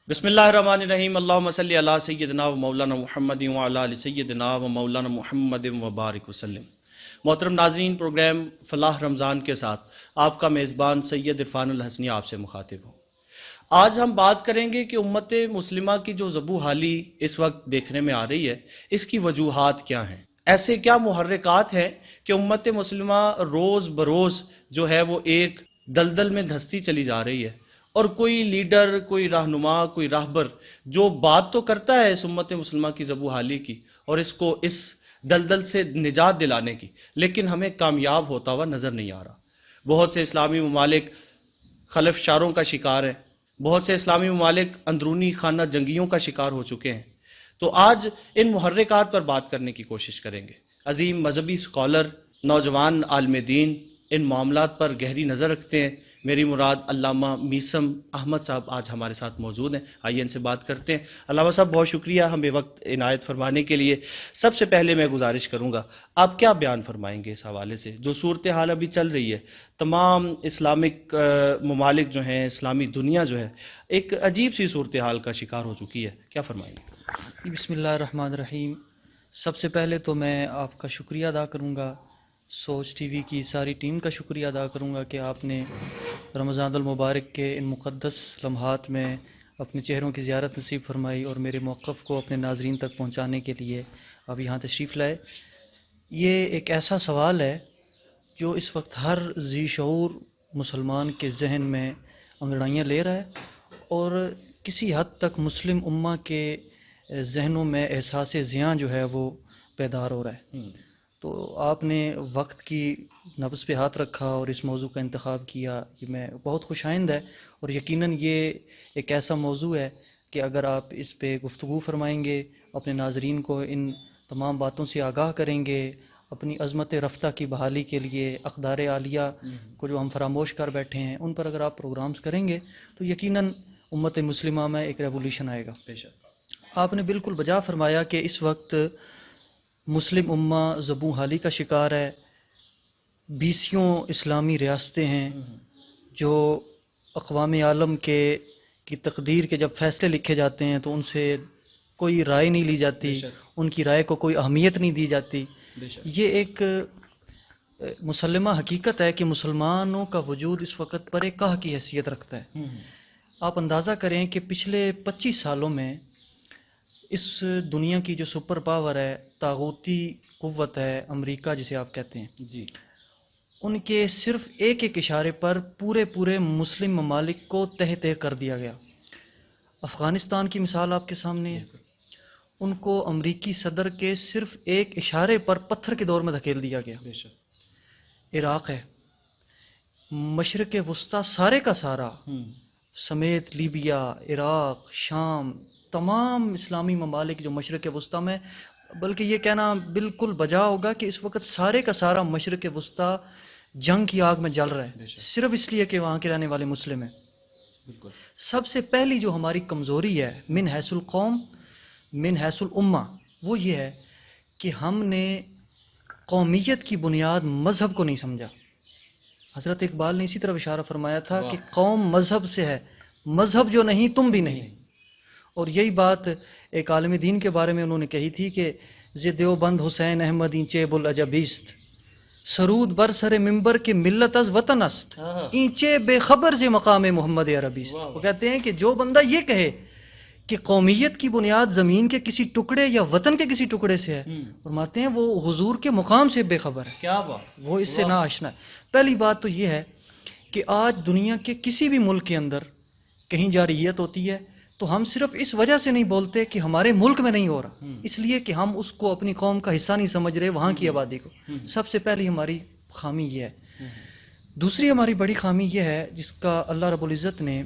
بسم اللہ الرحمن الرحیم اللہم صلی علی سیدنا و مولانا محمد و علی آل سیدنا و مولانا محمد و بارک وسلم۔ محترم ناظرین، پروگرام فلاح رمضان کے ساتھ آپ کا میزبان سید عرفان الحسنی آپ سے مخاطب ہوں۔ آج ہم بات کریں گے کہ امت مسلمہ کی جو ذبح حالی اس وقت دیکھنے میں آ رہی ہے، اس کی وجوہات کیا ہیں؟ ایسے کیا محرکات ہیں کہ امت مسلمہ روز بروز جو ہے وہ ایک دلدل میں دھستی چلی جا رہی ہے، اور کوئی لیڈر، کوئی رہنما، کوئی راہبر جو بات تو کرتا ہے اس امت مسلمہ کی ذبح حالی کی اور اس کو اس دلدل سے نجات دلانے کی، لیکن ہمیں کامیاب ہوتا ہوا نظر نہیں آ رہا۔ بہت سے اسلامی ممالک خلفشاروں کا شکار ہیں، بہت سے اسلامی ممالک اندرونی خانہ جنگیوں کا شکار ہو چکے ہیں۔ تو آج ان محرکات پر بات کرنے کی کوشش کریں گے۔ عظیم مذہبی اسکالر، نوجوان عالم دین ان معاملات پر گہری نظر رکھتے ہیں۔ میری مراد علامہ میثم احمد صاحب آج ہمارے ساتھ موجود ہیں، آئیے ان سے بات کرتے ہیں۔ علامہ صاحب بہت شکریہ ہمیں وقت عنایت فرمانے کے لیے۔ سب سے پہلے میں گزارش کروں گا، آپ کیا بیان فرمائیں گے اس حوالے سے جو صورتحال ابھی چل رہی ہے؟ تمام اسلامک ممالک جو ہیں، اسلامی دنیا جو ہے ایک عجیب سی صورتحال کا شکار ہو چکی ہے، کیا فرمائیں گے؟ بسم اللہ الرحمن الرحیم۔ سب سے پہلے تو میں آپ کا شکریہ ادا کروں گا، سوچ ٹی وی کی ساری ٹیم کا شکریہ ادا کروں گا کہ آپ نے رمضان المبارک کے ان مقدس لمحات میں اپنے چہروں کی زیارت نصیب فرمائی اور میرے موقف کو اپنے ناظرین تک پہنچانے کے لیے آپ یہاں تشریف لائے۔ یہ ایک ایسا سوال ہے جو اس وقت ہر ذی شعور مسلمان کے ذہن میں انگڑائیاں لے رہا ہے اور کسی حد تک مسلم امہ کے ذہنوں میں احساس زیاں جو ہے وہ بیدار ہو رہا ہے۔ تو آپ نے وقت کی نبض پہ ہاتھ رکھا اور اس موضوع کا انتخاب کیا، یہ میں بہت خوش آئند ہے، اور یقیناً یہ ایک ایسا موضوع ہے کہ اگر آپ اس پہ گفتگو فرمائیں گے، اپنے ناظرین کو ان تمام باتوں سے آگاہ کریں گے، اپنی عظمت رفتہ کی بحالی کے لیے اقدار عالیہ کو جو ہم فراموش کر بیٹھے ہیں ان پر اگر آپ پروگرامز کریں گے تو یقیناً امت مسلمہ میں ایک ریولیوشن آئے گا۔ آپ نے بالکل بجا فرمایا کہ اس وقت مسلم امہ ذبح حالی کا شکار ہے۔ 20 اسلامی ریاستیں ہیں جو اقوام عالم کی تقدیر کے جب فیصلے لکھے جاتے ہیں تو ان سے کوئی رائے نہیں لی جاتی، ان کی رائے کو کوئی اہمیت نہیں دی جاتی۔ یہ ایک مسلمہ حقیقت ہے کہ مسلمانوں کا وجود اس وقت پر ایک کاہ کی حیثیت رکھتا ہے۔ آپ اندازہ کریں کہ پچھلے 25 سالوں میں اس دنیا کی جو سپر پاور ہے، طاغوتی قوت ہے، امریکہ جسے آپ کہتے ہیں جی، ان کے صرف ایک اشارے پر پورے مسلم ممالک کو تہہ تہہ کر دیا گیا۔ افغانستان کی مثال آپ کے سامنے ہے، ان کو امریکی صدر کے صرف ایک اشارے پر پتھر کے دور میں دھکیل دیا گیا۔ عراق ہے، مشرق وسطیٰ سارے کا سارا سمیت لیبیا، عراق، شام، تمام اسلامی ممالک جو مشرق وسطیٰ میں، بلکہ یہ کہنا بالکل بجا ہوگا کہ اس وقت سارے کا سارا مشرق وسطیٰ جنگ کی آگ میں جل رہا ہے، صرف اس لیے کہ وہاں کے رہنے والے مسلم ہیں۔ سب سے پہلی جو ہماری کمزوری ہے من حیث القوم من حیث الامہ، وہ یہ ہے کہ ہم نے قومیت کی بنیاد مذہب کو نہیں سمجھا۔ حضرت اقبال نے اسی طرح اشارہ فرمایا تھا کہ قوم مذہب سے ہے، مذہب جو نہیں تم بھی نہیں۔ اور یہی بات ایک عالم دین کے بارے میں انہوں نے کہی تھی کہ زِ دیوبند حسین احمد اینچے بلعجبیست، سرود بر سر ممبر کے ملت از وطن است، اینچے بے خبر ز مقام محمد عربیست۔ وہ کہتے ہیں کہ جو بندہ یہ کہے کہ قومیت کی بنیاد زمین کے کسی ٹکڑے یا وطن کے کسی ٹکڑے سے ہے، فرماتے ہیں وہ حضور کے مقام سے بے خبر ہے، کیا بات، وہ اس سے نا آشنا ہے۔ پہلی بات تو یہ ہے کہ آج دنیا کے کسی بھی ملک کے اندر کہیں جارحیت ہوتی ہے تو ہم صرف اس وجہ سے نہیں بولتے کہ ہمارے ملک میں نہیں ہو رہا، اس لیے کہ ہم اس کو اپنی قوم کا حصہ نہیں سمجھ رہے، وہاں کی آبادی کو۔ سب سے پہلی ہماری خامی یہ ہے۔ دوسری ہماری بڑی خامی یہ ہے جس کا اللہ رب العزت نے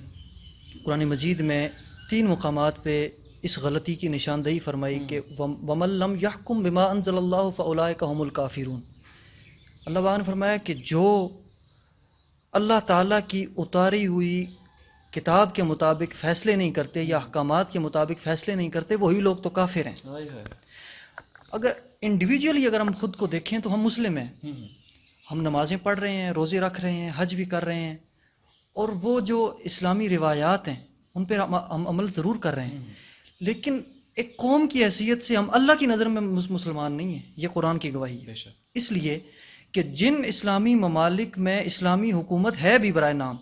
قرآن مجید میں 3 مقامات پہ اس غلطی کی نشاندہی فرمائی کہ وَمَن لَّمْ يَحْكُم بِمَا أَنزَلَ اللَّهُ فَأُولَٰئِكَ هُمُ الْكَافِرُونَ۔ اللہ پاک نے فرمایا کہ جو اللہ تعالیٰ کی اتاری ہوئی کتاب کے مطابق فیصلے نہیں کرتے یا احکامات کے مطابق فیصلے نہیں کرتے، وہی لوگ تو کافر ہیں۔ اگر انڈیویجولی اگر ہم خود کو دیکھیں تو ہم مسلم ہیں، ہم نمازیں پڑھ رہے ہیں، روزے رکھ رہے ہیں، حج بھی کر رہے ہیں، اور وہ جو اسلامی روایات ہیں ان پہ ہم عمل ضرور کر رہے ہیں، لیکن ایک قوم کی حیثیت سے ہم اللہ کی نظر میں مسلمان نہیں ہیں. یہ قرآن کی گواہی ہے. اس لیے کہ جن اسلامی ممالک میں اسلامی حکومت ہے بھی برائے نام،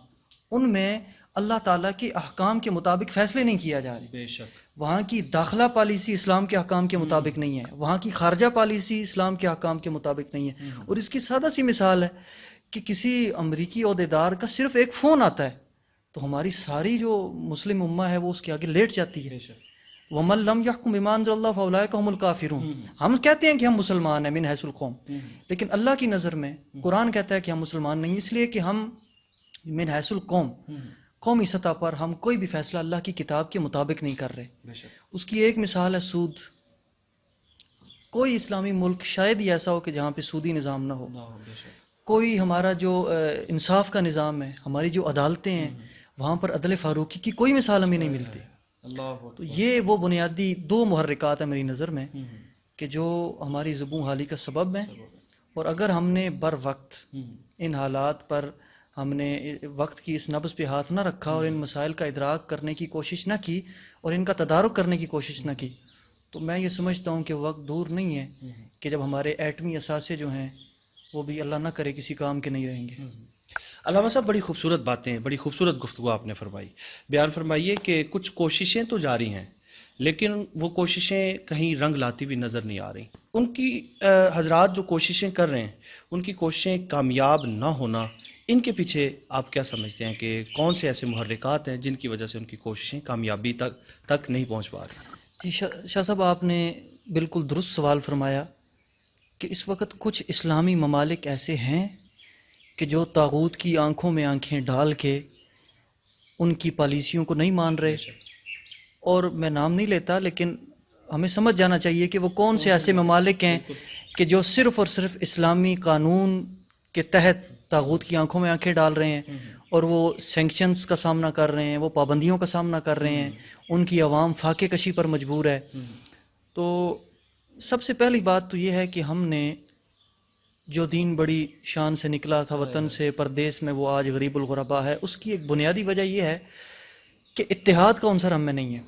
ان میں اللہ تعالیٰ کے احکام کے مطابق فیصلے نہیں کیا جا رہے. بے شک وہاں کی داخلہ پالیسی اسلام کے احکام کے مطابق نہیں ہے، وہاں کی خارجہ پالیسی اسلام کے احکام کے مطابق نہیں ہے. اور اس کی سادہ سی مثال ہے کہ کسی امریکی عہدیدار کا صرف ایک فون آتا ہے تو ہماری ساری جو مسلم امہ ہے وہ اس کے آگے لیٹ جاتی ہے. وَمَن لَمْ يَحْكُم بِمَا أَنزَلَ اللَّهُ فَأُولَٰئِكَ هُمُ الْكَافِرُونَ. ہم کہتے ہیں کہ ہم مسلمان ہیں من حیث القوم، لیکن اللہ کی نظر میں قرآن کہتا ہے کہ ہم مسلمان نہیں، اس لیے کہ ہم من حیث القوم، قومی سطح پر ہم کوئی بھی فیصلہ اللہ کی کتاب کے مطابق نہیں کر رہے. اس کی ایک مثال ہے سود. کوئی اسلامی ملک شاید ہی ایسا ہو کہ جہاں پہ سودی نظام نہ ہو. کوئی ہمارا جو انصاف کا نظام ہے، ہماری جو عدالتیں ہیں، وہاں پر عدل فاروقی کی کوئی مثال ہمیں نہیں ملتی. تو یہ وہ بنیادی دو محرکات ہیں میری نظر میں کہ جو ہماری زبوں حالی کا سبب ہیں. اور اگر ہم نے بر وقت ان حالات پر ہم نے وقت کی اس نبض پہ ہاتھ نہ رکھا اور ان مسائل کا ادراک کرنے کی کوشش نہ کی اور ان کا تدارک کرنے کی کوشش نہ کی، تو میں یہ سمجھتا ہوں کہ وقت دور نہیں ہے کہ جب ہمارے ایٹمی اثاثے جو ہیں وہ بھی اللہ نہ کرے کسی کام کے نہیں رہیں گے. علامہ صاحب بڑی خوبصورت باتیں، بڑی خوبصورت گفتگو آپ نے فرمائی. بیان فرمائیے کہ کچھ کوششیں تو جاری ہیں لیکن وہ کوششیں کہیں رنگ لاتی ہوئی نظر نہیں آ رہی. ان کی حضرات جو کوششیں کر رہے ہیں ان کی کوششیں کامیاب نہ ہونا، ان کے پیچھے آپ کیا سمجھتے ہیں کہ کون سے ایسے محرکات ہیں جن کی وجہ سے ان کی کوششیں کامیابی تک نہیں پہنچ پا رہی؟ جی شاہ صاحب، آپ نے بالکل درست سوال فرمایا کہ اس وقت کچھ اسلامی ممالک ایسے ہیں کہ جو طاغوت کی آنکھوں میں آنکھیں ڈال کے ان کی پالیسیوں کو نہیں مان رہے. اور میں نام نہیں لیتا لیکن ہمیں سمجھ جانا چاہیے کہ وہ کون سے ایسے ممالک ہیں کہ جو صرف اور صرف اسلامی قانون کے تحت طاغوت کی آنکھوں میں آنکھیں ڈال رہے ہیں اور وہ سینکشنز کا سامنا کر رہے ہیں، وہ پابندیوں کا سامنا کر رہے ہیں، ان کی عوام فاقے کشی پر مجبور ہے. تو سب سے پہلی بات تو یہ ہے کہ ہم نے جو دین بڑی شان سے نکلا تھا وطن سے پردیس میں، وہ آج غریب الغربا ہے. اس کی ایک بنیادی وجہ یہ ہے کہ اتحاد کا عنصر ہم میں نہیں ہے.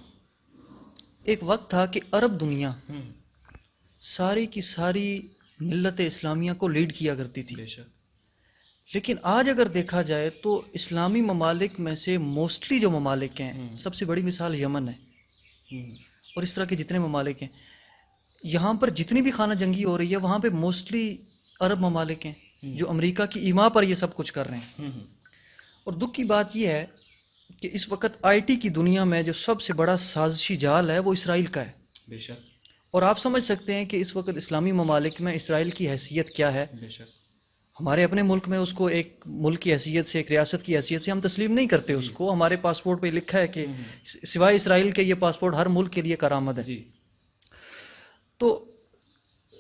ایک وقت تھا کہ عرب دنیا ساری کی ساری ملت اسلامیہ کو لیڈ کیا کرتی تھی، لیکن آج اگر دیکھا جائے تو اسلامی ممالک میں سے موسٹلی جو ممالک ہیں، سب سے بڑی مثال یمن ہے اور اس طرح کے جتنے ممالک ہیں، یہاں پر جتنی بھی خانہ جنگی ہو رہی ہے وہاں پہ موسٹلی عرب ممالک ہیں جو امریکہ کی ایما پر یہ سب کچھ کر رہے ہیں. اور دکھ کی بات یہ ہے کہ اس وقت آئی ٹی کی دنیا میں جو سب سے بڑا سازشی جال ہے وہ اسرائیل کا ہے. بے شک. اور آپ سمجھ سکتے ہیں کہ اس وقت اسلامی ممالک میں اسرائیل کی حیثیت کیا ہے. بے شک. ہمارے اپنے ملک میں اس کو ایک ملک کی حیثیت سے، ایک ریاست کی حیثیت سے ہم تسلیم نہیں کرتے اس کو. ہمارے پاسپورٹ پہ لکھا ہے کہ سوائے اسرائیل کے یہ پاسپورٹ ہر ملک کے لیے کارآمد ہے. تو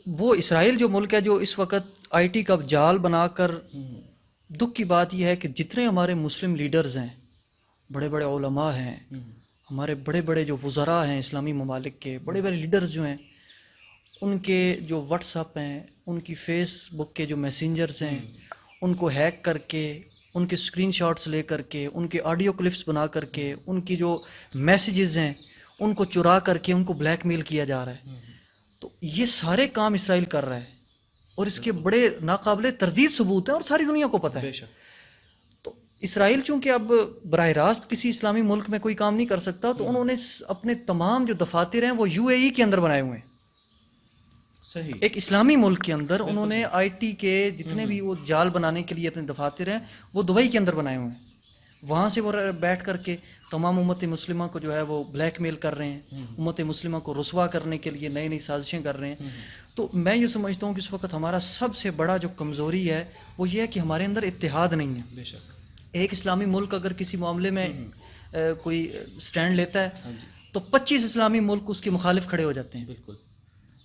وہ اسرائیل جو ملک ہے جو اس وقت آئی ٹی کا جال بنا کر، دکھ کی بات یہ ہے کہ جتنے ہمارے مسلم لیڈرز ہیں، بڑے بڑے علماء ہیں، ہمارے بڑے بڑے جو وزراء ہیں اسلامی ممالک کے، بڑے بڑے لیڈرز جو ہیں، ان کے جو واٹس اپ ہیں، ان کی فیس بک کے جو میسنجرز ہیں، ان کو ہیک کر کے، ان کے اسکرین شاٹس لے کر کے، ان کے آڈیو کلپس بنا کر کے، ان کی جو میسیجز ہیں ان کو چرا کر کے ان کو بلیک میل کیا جا رہا ہے. تو یہ سارے کام اسرائیل کر رہا ہے اور اس کے بڑے ناقابل تردید ثبوت ہیں اور ساری دنیا کو پتہ ہے. تو اسرائیل چونکہ اب براہ راست کسی اسلامی ملک میں کوئی کام نہیں کر سکتا، تو انہوں نے اپنے تمام جو دفاتر ہیں وہ یو اے ای کے اندر بنائے ہوئے ہیں. صحیح. ایک اسلامی ملک کے اندر انہوں نے آئی ٹی کے جتنے بھی وہ جال بنانے کے لیے اپنے دفاتر ہیں وہ دبئی کے اندر بنائے ہوئے ہیں. وہاں سے وہ بیٹھ کر کے تمام امت مسلمہ کو جو ہے وہ بلیک میل کر رہے ہیں، امت مسلمہ کو رسوا کرنے کے لیے نئی نئی سازشیں کر رہے ہیں. تو میں یہ سمجھتا ہوں کہ اس وقت ہمارا سب سے بڑا جو کمزوری ہے وہ یہ ہے کہ ہمارے اندر اتحاد نہیں ہے. بے شک. ایک اسلامی ملک اگر کسی معاملے میں کوئی سٹینڈ لیتا ہے تو 25 اسلامی ملک اس کے مخالف کھڑے ہو جاتے ہیں. بالکل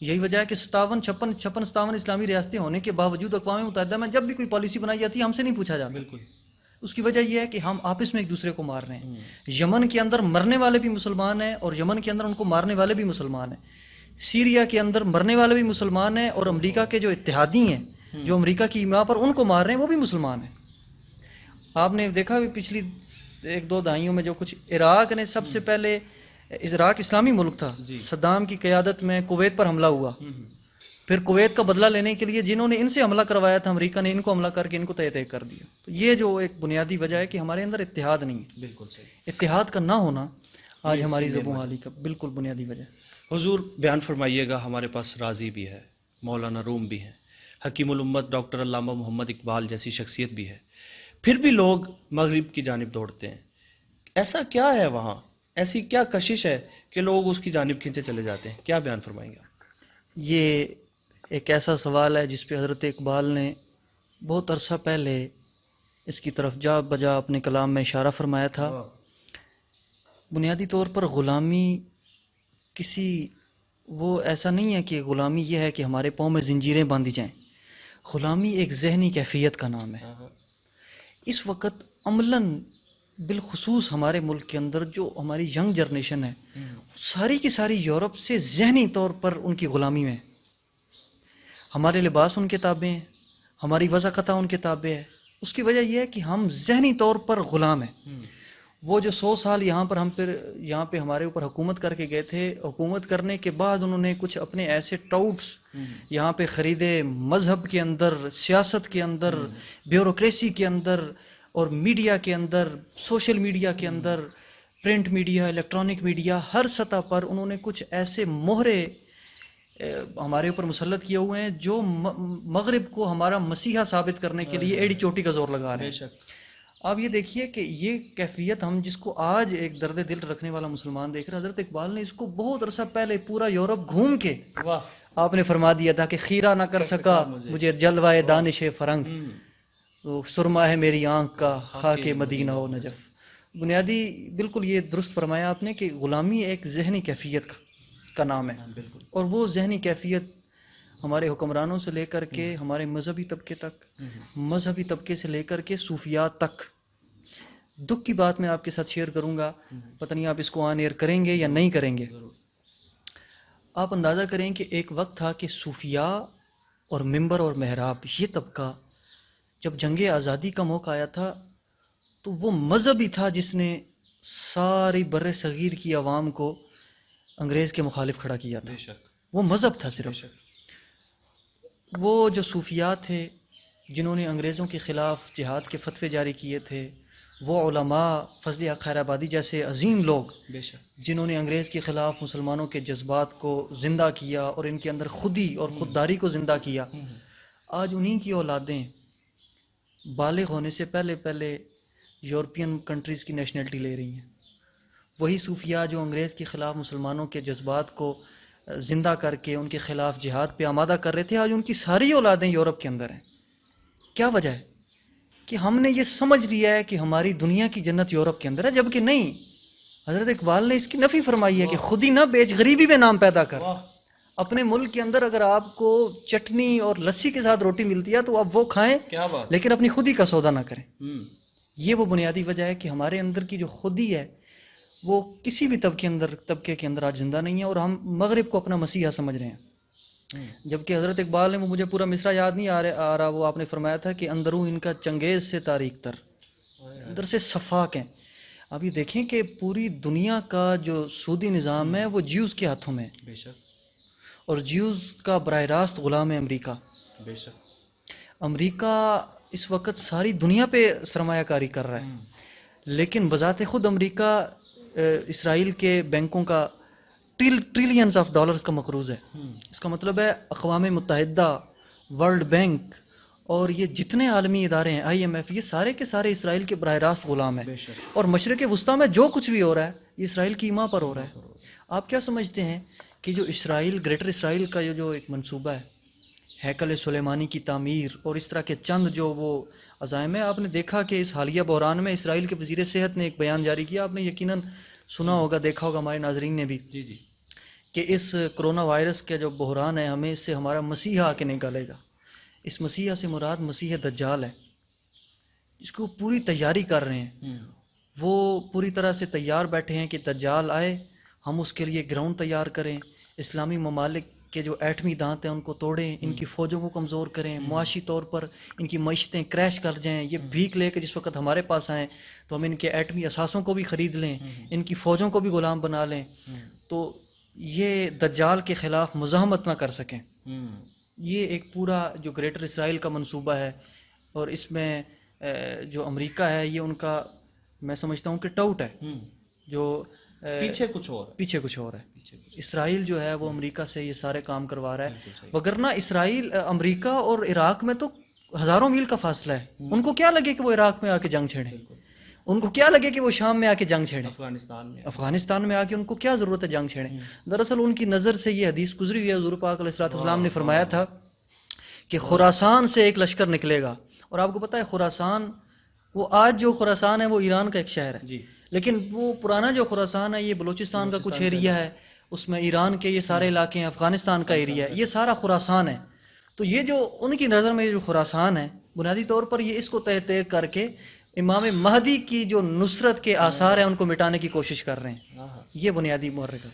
یہی وجہ ہے کہ 57 اسلامی ریاستیں ہونے کے باوجود اقوام متحدہ میں جب بھی کوئی پالیسی بنائی جاتی ہے ہم سے نہیں پوچھا جاتا. بالکل. اس کی وجہ یہ ہے کہ ہم آپس میں ایک دوسرے کو مار رہے ہیں. یمن کے اندر مرنے والے بھی مسلمان ہیں اور یمن کے اندر ان کو مارنے والے بھی مسلمان ہیں. سیریا کے اندر مرنے والے بھی مسلمان ہیں اور امریکہ کے جو اتحادی ہیں جو امریکہ کی ایما پر ان کو مار رہے ہیں وہ بھی مسلمان ہیں. آپ نے دیکھا بھی پچھلی ایک دو دہائیوں میں جو کچھ عراق نے سب سے پہلے، عراق اسلامی ملک تھا، صدام کی قیادت میں کویت پر حملہ ہوا، پھر کویت کا بدلہ لینے کے لیے جنہوں نے ان سے حملہ کروایا تھا امریکہ نے ان کو حملہ کر کے ان کو تہہ کر دیا. تو یہ جو ایک بنیادی وجہ ہے کہ ہمارے اندر اتحاد نہیں ہے. بالکل صحیح. اتحاد کا نہ ہونا آج ہماری زبوں حالی کا بالکل بنیادی وجہ ہے. حضور بیان فرمائیے گا، ہمارے پاس رازی بھی ہے، مولانا روم بھی ہیں، حکیم الامت ڈاکٹر علامہ محمد اقبال جیسی شخصیت بھی ہے، پھر بھی لوگ مغرب کی جانب دوڑتے ہیں. ایسا کیا ہے وہاں، ایسی کیا کشش ہے کہ لوگ اس کی جانب کھنچے چلے جاتے ہیں؟ کیا بیان فرمائیں گے؟ یہ ایک ایسا سوال ہے جس پہ حضرت اقبال نے بہت عرصہ پہلے اس کی طرف جا بجا اپنے کلام میں اشارہ فرمایا تھا. بنیادی طور پر غلامی کسی، وہ ایسا نہیں ہے کہ غلامی یہ ہے کہ ہمارے پاؤں میں زنجیریں باندھی جائیں. غلامی ایک ذہنی کیفیت کا نام ہے. اس وقت عملاً بالخصوص ہمارے ملک کے اندر جو ہماری ینگ جنریشن ہے ساری کی ساری یورپ سے ذہنی طور پر ان کی غلامی میں. ہمارے لباس ان کے تابع ہیں، ہماری وضاقتہ ان کے تابع ہے. اس کی وجہ یہ ہے کہ ہم ذہنی طور پر غلام ہیں. وہ جو 100 سال یہاں پہ ہمارے اوپر حکومت کر کے گئے تھے، حکومت کرنے کے بعد انہوں نے کچھ اپنے ایسے ٹاؤٹس یہاں پہ خریدے، مذہب کے اندر، سیاست کے اندر، بیوروکریسی کے اندر اور میڈیا کے اندر، سوشل میڈیا کے اندر، پرنٹ میڈیا، الیکٹرانک میڈیا، ہر سطح پر انہوں نے کچھ ایسے مہرے ہمارے اوپر مسلط کیے ہوئے ہیں جو مغرب کو ہمارا مسیحا ثابت کرنے کے لیے ایڑی چوٹی کا زور لگا رہے ہیں. آپ یہ دیکھیے کہ یہ کیفیت ہم جس کو آج ایک درد دل رکھنے والا مسلمان دیکھ رہا ہے، حضرت اقبال نے اس کو بہت عرصہ پہلے پورا یورپ گھوم کے آپ نے فرما دیا تھا کہ خیرہ نہ کر سکا مجھے جلوہ دانش فرنگ، تو سرما ہے میری آنکھ کا خاک مدینہ و نجف. بنیادی بالکل یہ درست فرمایا آپ نے کہ غلامی ایک ذہنی کیفیت کا نام ہے. اور وہ ذہنی کیفیت ہمارے حکمرانوں سے لے کر کے ہمارے مذہبی طبقے تک، مذہبی طبقے سے لے کر کے صوفیات تک. دکھ کی بات میں آپ کے ساتھ شیئر کروں گا، پتہ نہیں آپ اس کو آن ایئر کریں گے یا نہیں کریں گے. آپ اندازہ کریں کہ ایک وقت تھا کہ صوفیاء اور منبر اور محراب یہ طبقہ جب جنگ آزادی کا موقع آیا تھا تو وہ مذہب ہی تھا جس نے ساری بر صغیر کی عوام کو انگریز کے مخالف کھڑا کیا تھا. وہ مذہب تھا صرف. وہ جو صوفیاء تھے جنہوں نے انگریزوں کے خلاف جہاد کے فتوے جاری کیے تھے، وہ علماء فضل حق خیر آبادی جیسے عظیم لوگ جنہوں نے انگریز کے خلاف مسلمانوں کے جذبات کو زندہ کیا اور ان کے اندر خودی اور خودداری کو زندہ کیا، آج انہی کی اولادیں بالغ ہونے سے پہلے یورپین کنٹریز کی نیشنلٹی لے رہی ہیں. وہی صوفیاء جو انگریز کے خلاف مسلمانوں کے جذبات کو زندہ کر کے ان کے خلاف جہاد پہ آمادہ کر رہے تھے، آج ان کی ساری اولادیں یورپ کے اندر ہیں. کیا وجہ ہے؟ کہ ہم نے یہ سمجھ لیا ہے کہ ہماری دنیا کی جنت یورپ کے اندر ہے، جبکہ نہیں. حضرت اقبال نے اس کی نفی فرمائی ہے کہ خودی نہ بیچ غریبی میں نام پیدا کر. اپنے ملک کے اندر اگر آپ کو چٹنی اور لسی کے ساتھ روٹی ملتی ہے تو آپ وہ کھائیں، لیکن اپنی خودی کا سودا نہ کریں. یہ وہ بنیادی وجہ ہے کہ ہمارے اندر کی جو خودی ہے وہ کسی بھی طبقے کے اندر آج زندہ نہیں ہے، اور ہم مغرب کو اپنا مسیحا سمجھ رہے ہیں. جبکہ حضرت اقبال نے، وہ مجھے پورا مصرع یاد نہیں آ رہا، وہ آپ نے فرمایا تھا کہ اندروں ان کا چنگیز سے تاریک تر، اندر سے صفاق ہیں. اب یہ دیکھیں کہ پوری دنیا کا جو سودی نظام ہے وہ جیوز کے ہاتھوں میں ہے، اور جیوز کا براہ راست غلام ہے امریکہ. امریکہ اس وقت ساری دنیا پہ سرمایہ کاری کر رہا ہے، لیکن بذات خود امریکہ اسرائیل کے بینکوں کا ٹریلینز آف ڈالرز کا مقروض ہے. اس کا مطلب ہے اقوام متحدہ، ورلڈ بینک اور یہ جتنے عالمی ادارے ہیں، IMF، یہ سارے کے سارے اسرائیل کے براہ راست غلام ہیں. اور مشرق وسطیٰ میں جو کچھ بھی ہو رہا ہے یہ اسرائیل کی ایما پر ہو رہا ہے. آپ کیا سمجھتے ہیں کہ جو اسرائیل، گریٹر اسرائیل کا جو ایک منصوبہ ہے، ہیکل سلیمانی کی تعمیر اور اس طرح کے چند جو وہ عزائم ہیں، آپ نے دیکھا کہ اس حالیہ بحران میں اسرائیل کے وزیر صحت نے ایک بیان جاری کیا، آپ نے یقیناً سنا ہوگا، دیکھا ہوگا، ہمارے ناظرین نے بھی، کہ اس کرونا وائرس کا جو بحران ہے ہمیں اس سے ہمارا مسیحا آ کے نکالے گا. اس مسیحا سے مراد مسیح دجال ہے، جس کو پوری تیاری کر رہے ہیں. وہ پوری طرح سے تیار بیٹھے ہیں کہ دجال آئے، ہم اس کے لیے گراؤنڈ تیار کریں، اسلامی ممالک کے جو ایٹمی دانت ہیں ان کو توڑیں، ان کی فوجوں کو کمزور کریں، معاشی طور پر ان کی معیشتیں کریش کر جائیں، یہ بھیک لے کے جس وقت ہمارے پاس آئیں تو ہم ان کے ایٹمی اثاثوں کو بھی خرید لیں، ان کی فوجوں کو بھی غلام بنا لیں، تو یہ دجال کے خلاف مزاحمت نہ کر سکیں۔ یہ ایک پورا جو گریٹر اسرائیل کا منصوبہ ہے، اور اس میں جو امریکہ ہے یہ ان کا میں سمجھتا ہوں کہ ٹاؤٹ ہے، جو پیچھے کچھ اور پیچھے کچھ اور ہے۔ اسرائیل جو ہے وہ امریکہ سے یہ سارے کام کروا رہا ہے، وگرنہ اسرائیل امریکہ اور عراق میں تو ہزاروں میل کا فاصلہ ہے، ان کو کیا لگے کہ وہ عراق میں آ کے جنگ چھیڑیں، ان کو کیا لگے کہ وہ شام میں آ کے جنگ چھیڑیں، افغانستان میں آ کے ان کو کیا ضرورت ہے جنگ چھیڑیں۔ دراصل ان کی نظر سے یہ حدیث گزری ہوئی ہے، حضور پاک علیہ الصلوۃ والسلام نے فرمایا تھا کہ خراسان سے ایک لشکر نکلے گا، اور آپ کو پتہ ہے خراسان، وہ آج جو خراسان ہے وہ ایران کا ایک شہر ہے، لیکن وہ پرانا جو خراسان ہے یہ بلوچستان کا کچھ ایریا ہے، اس میں ایران کے یہ سارے علاقے ہیں، افغانستان کا ایریا ہے، یہ سارا خراسان ہے۔ تو یہ جو ان کی نظر میں جو خراسان ہے، بنیادی طور پر یہ اس کو تہ کر کے امام مہدی کی جو نصرت کے آثار ہیں ان کو مٹانے کی کوشش کر رہے ہیں، یہ بنیادی محرک ہے۔